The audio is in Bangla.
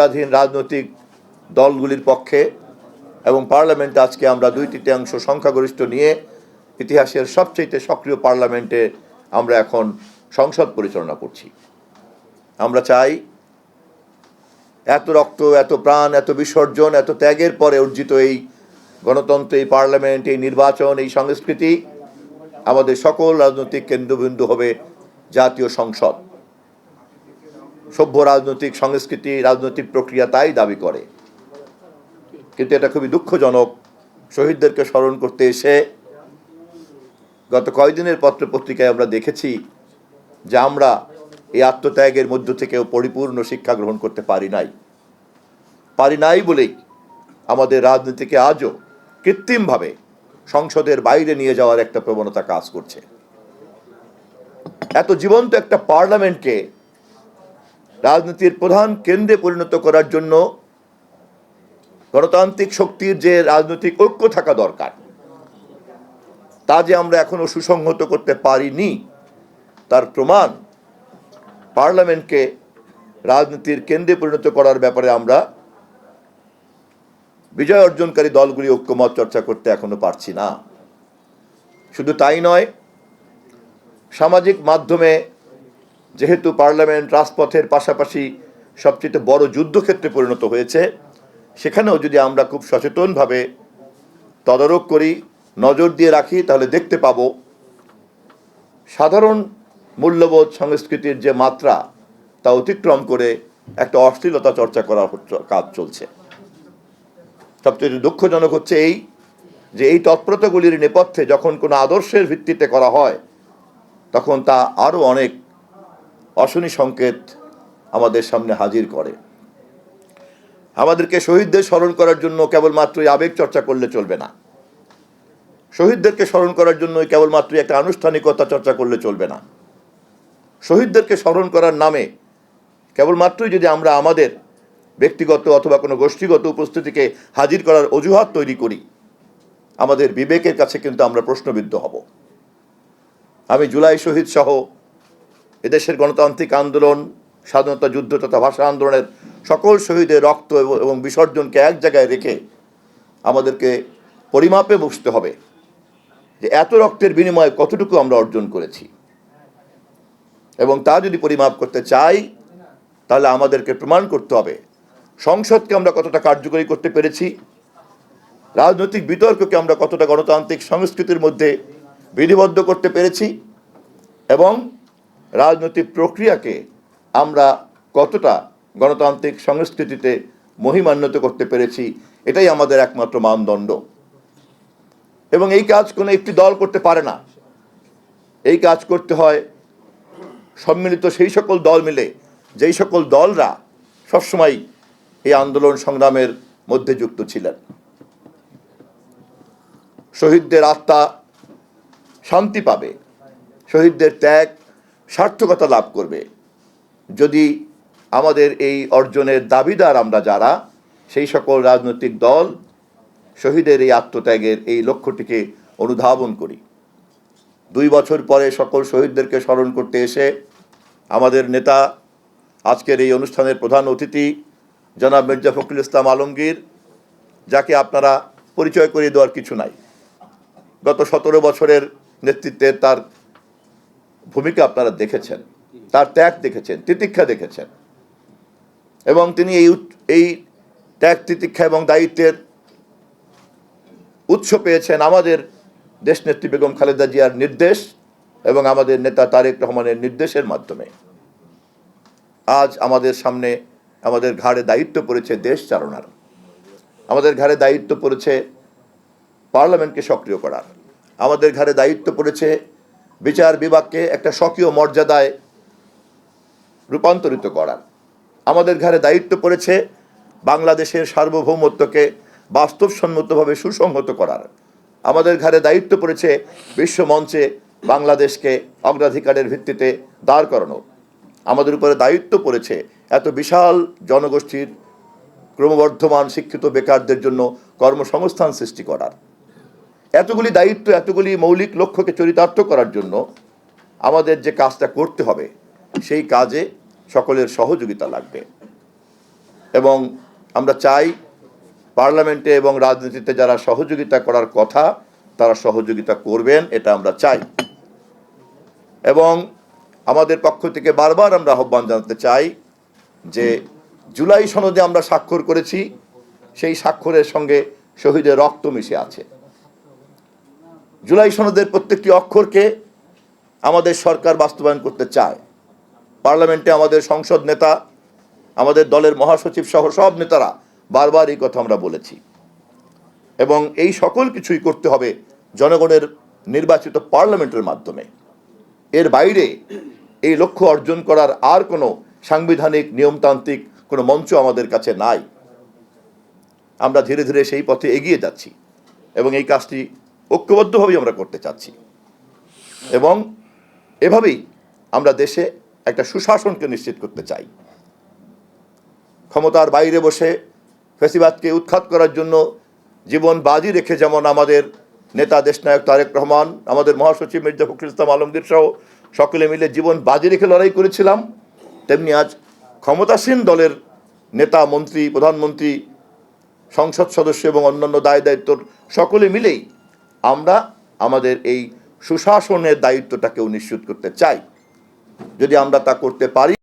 স্বাধীন রাজনৈতিক দলগুলির পক্ষে এবং পার্লামেন্টে আজকে আমরা 2/3 সংখ্যাগরিষ্ঠ নিয়ে ইতিহাসের সবচেয়ে সক্রিয় পার্লামেন্টে আমরা এখন সংসদ পরিচালনা করছি। আমরা চাই এত রক্ত, এত প্রাণ, এত বিসর্জন, এত ত্যাগের পরে অর্জিত এই গণতন্ত্র, এই পার্লামেন্ট, এই নির্বাচন, এই সংস্কৃতি আমাদের সকল রাজনৈতিক কেন্দ্রবিন্দু হবে জাতীয় সংসদ। সভ্য রাজনৈতিক সংস্কৃতি, রাজনৈতিক প্রক্রিয়া তাই দাবি করে। কিন্তু এটা খুবই দুঃখজনক, শহীদদেরকে স্মরণ করতে এসে গত কয়েকদিনের পত্রপত্রিকায় আমরা দেখেছি যে আমরা এই আত্মত্যাগের মধ্য থেকেও পরিপূর্ণ শিক্ষা গ্রহণ করতে পারি নাই বলেই আমাদের রাজনীতিকে আজও কৃত্রিমভাবে সংসদের বাইরে নিয়ে যাওয়ার একটা প্রবণতা কাজ করছে। এত জীবন্ত একটা পার্লামেন্টকে রাজনীতির প্রধান কেন্দ্রে পরিণত করার জন্য গণতান্ত্রিক শক্তির যে রাজনৈতিক ঐক্য থাকা দরকার, তা যে আমরা এখনো সুসংহত করতে পারিনি, তার প্রমাণ পার্লামেন্টকে রাজনীতির কেন্দ্রে পরিণত করার ব্যাপারে আমরা বিজয় অর্জনকারী দলগুলি ঐক্যমত চর্চা করতে এখনো পারছি না। শুধু তাই নয়, সামাজিক মাধ্যমে যেহেতু পার্লামেন্ট রাজপথের পাশাপাশি সবচেয়ে বড় যুদ্ধক্ষেত্রে পরিণত হয়েছে, সেখানেও যদি আমরা খুব সচেতনভাবে তদারক করি, নজর দিয়ে রাখি, তাহলে দেখতে পাবো সাধারণ মূল্যবোধ সংস্কৃতির যে মাত্রা, তা অতিক্রম করে একটা অশ্লীলতা চর্চা করার কাজ চলছে। সবচেয়ে দুঃখজনক হচ্ছে এই তৎপরতাগুলির নেপথ্যে যখন কোনো আদর্শের ভিত্তিতে করা হয়, তখন তা আরও অনেক অশনি সংকেত আমাদের সামনে হাজির করে। আমাদেরকে শহীদদের স্মরণ করার জন্য কেবলমাত্রই আবেগ চর্চা করলে চলবে না। শহীদদেরকে স্মরণ করার জন্য কেবলমাত্রই একটা আনুষ্ঠানিকতা চর্চা করলে চলবে না। শহীদদেরকে স্মরণ করার নামে কেবলমাত্রই যদি আমরা আমাদের ব্যক্তিগত অথবা কোনো গোষ্ঠীগত উপস্থিতিকে হাজির করার অজুহাত তৈরি করি, আমাদের বিবেকের কাছে কিন্তু আমরা প্রশ্নবিদ্ধ হব। আমি জুলাই শহীদ সহ এদেশের গণতান্ত্রিক আন্দোলন, স্বাধীনতা যুদ্ধ তথা ভাষা আন্দোলনের সকল শহীদের রক্ত এবং বিসর্জনকে এক জায়গায় রেখে আমাদেরকে পরিমাপে বসতে হবে যে এত রক্তের বিনিময়ে কতটুকু আমরা অর্জন করেছি। এবং তা যদি পরিমাপ করতে চাই, তাহলে আমাদেরকে প্রমাণ করতে হবে সংসদকে আমরা কতটা কার্যকরী করতে পেরেছি, রাজনৈতিক বিতর্ককে আমরা কতটা গণতান্ত্রিক সংস্কৃতির মধ্যে বিধিবদ্ধ করতে পেরেছি, এবং রাজনৈতিক প্রক্রিয়াকে আমরা কতটা গণতান্ত্রিক সংস্কৃতিতে মহিমান্বিত করতে পেরেছি। এটাই আমাদের একমাত্র মানদণ্ড। এবং এই কাজ কোনো একটি দল করতে পারে না। এই কাজ করতে হয় সম্মিলিত সেই সকল দল মিলে, যেই সকল দলরা সবসময় এই আন্দোলন সংগ্রামের মধ্যে যুক্ত ছিলেন। শহীদদের আত্মা শান্তি পাবে, শহীদদের ত্যাগ সার্থকতা লাভ করবে যদি আমাদের এই অর্জনের দাবিদার আমরা যারা, সেই সকল রাজনৈতিক দল শহীদের এই আত্মত্যাগের এই লক্ষ্যটিকে অনুধাবন করি। 2 বছর পরে সকল শহীদদেরকে স্মরণ করতে এসে আমাদের নেতা, আজকের এই অনুষ্ঠানের প্রধান অতিথি জনাব মির্জা ফখরুল ইসলাম আলমগীর, যাকে আপনারা পরিচয় করিয়ে দেওয়ার কিছু নাই, গত 17 বছরের নেতৃত্বে তার ভূমিকা আপনারা দেখেছেন, তার ত্যাগ দেখেছেন, তিতিক্ষা দেখেছেন, এবং তিনি এই ত্যাগ, তিতিক্ষা এবং দায়িত্বের উৎস পেয়েছেন আমাদের দেশনেত্রী বেগম খালেদা জিয়ার নির্দেশ এবং আমাদের নেতা তারেক রহমানের নির্দেশের মাধ্যমে। আজ আমাদের সামনে, আমাদের ঘাড়ে দায়িত্ব পড়েছে দেশ চালনার, আমাদের ঘাড়ে দায়িত্ব পড়েছে পার্লামেন্টকে সক্রিয় করার, আমাদের ঘাড়ে দায়িত্ব পড়েছে বিচার বিভাগকে একটা স্বকীয় মর্যাদায় রূপান্তরিত করার, আমাদের ঘাড়ে দায়িত্ব পড়েছে বাংলাদেশের সার্বভৌমত্বকে বাস্তবসম্মতভাবে সুসংহত করার, আমাদের ঘাড়ে দায়িত্ব পড়েছে বিশ্ব মঞ্চে বাংলাদেশকে অগ্রাধিকারের ভিত্তিতে দাঁড় করানো, আমাদের উপরে দায়িত্ব পড়েছে এত বিশাল জনগোষ্ঠীর ক্রমবর্ধমান শিক্ষিত বেকারদের জন্য কর্মসংস্থান সৃষ্টি করার। এতগুলি দায়িত্ব, এতগুলি মৌলিক লক্ষ্যকে চরিতার্থ করার জন্য আমাদের যে কাজটা করতে হবে, সেই কাজে সকলের সহযোগিতা লাগবে। এবং আমরা চাই পার্লামেন্টে এবং রাজনীতিতে যারা সহযোগিতা করার কথা তারা সহযোগিতা করবেন, এটা আমরা চাই। এবং আমাদের পক্ষ থেকে বারবার আমরা আহ্বান জানাতে চাই যে জুলাই সনদে আমরা স্বাক্ষর করেছি, সেই স্বাক্ষরের সঙ্গে শহীদের রক্ত মিশে আছে। জুলাই সনদের প্রত্যেকটি অক্ষরকে আমাদের সরকার বাস্তবায়ন করতে চায়। পার্লামেন্টে আমাদের সংসদ নেতা, আমাদের দলের মহাসচিব সহ সব নেতারা বারবার এই কথা আমরা বলেছি। এবং এই সকল কিছুই করতে হবে জনগণের নির্বাচিত পার্লামেন্টের মাধ্যমে। এর বাইরে এই লক্ষ্য অর্জন করার আর কোনো সাংবিধানিক নিয়মতান্ত্রিক কোনো মঞ্চ আমাদের কাছে নাই। আমরা ধীরে ধীরে সেই পথে এগিয়ে যাচ্ছি এবং এই কাজটি ঐক্যবদ্ধভাবেই আমরা করতে চাচ্ছি। এবং এভাবেই আমরা দেশে একটা সুশাসনকে নিশ্চিত করতে চাই। ক্ষমতার বাইরে বসে ফ্যাসিবাদকে উৎখাত করার জন্য জীবন বাজি রেখে যেমন আমাদের নেতা দেশনায়ক তারেক রহমান, আমাদের মহাসচিব মির্জা ফখরুল ইসলাম আলমগীর সহ সকলে মিলে জীবন বাজি রেখে লড়াই করেছিলাম, তেমনি আজ ক্ষমতাসীন দলের নেতা, মন্ত্রী, প্রধানমন্ত্রী, সংসদ সদস্য এবং অন্যান্য দায়িত্বর সকলে মিলেই আমরা আমাদের এই সুশাসনের দায়িত্বটাকেও নিশ্চিত করতে চাই। যদি আমরা তা করতে পারি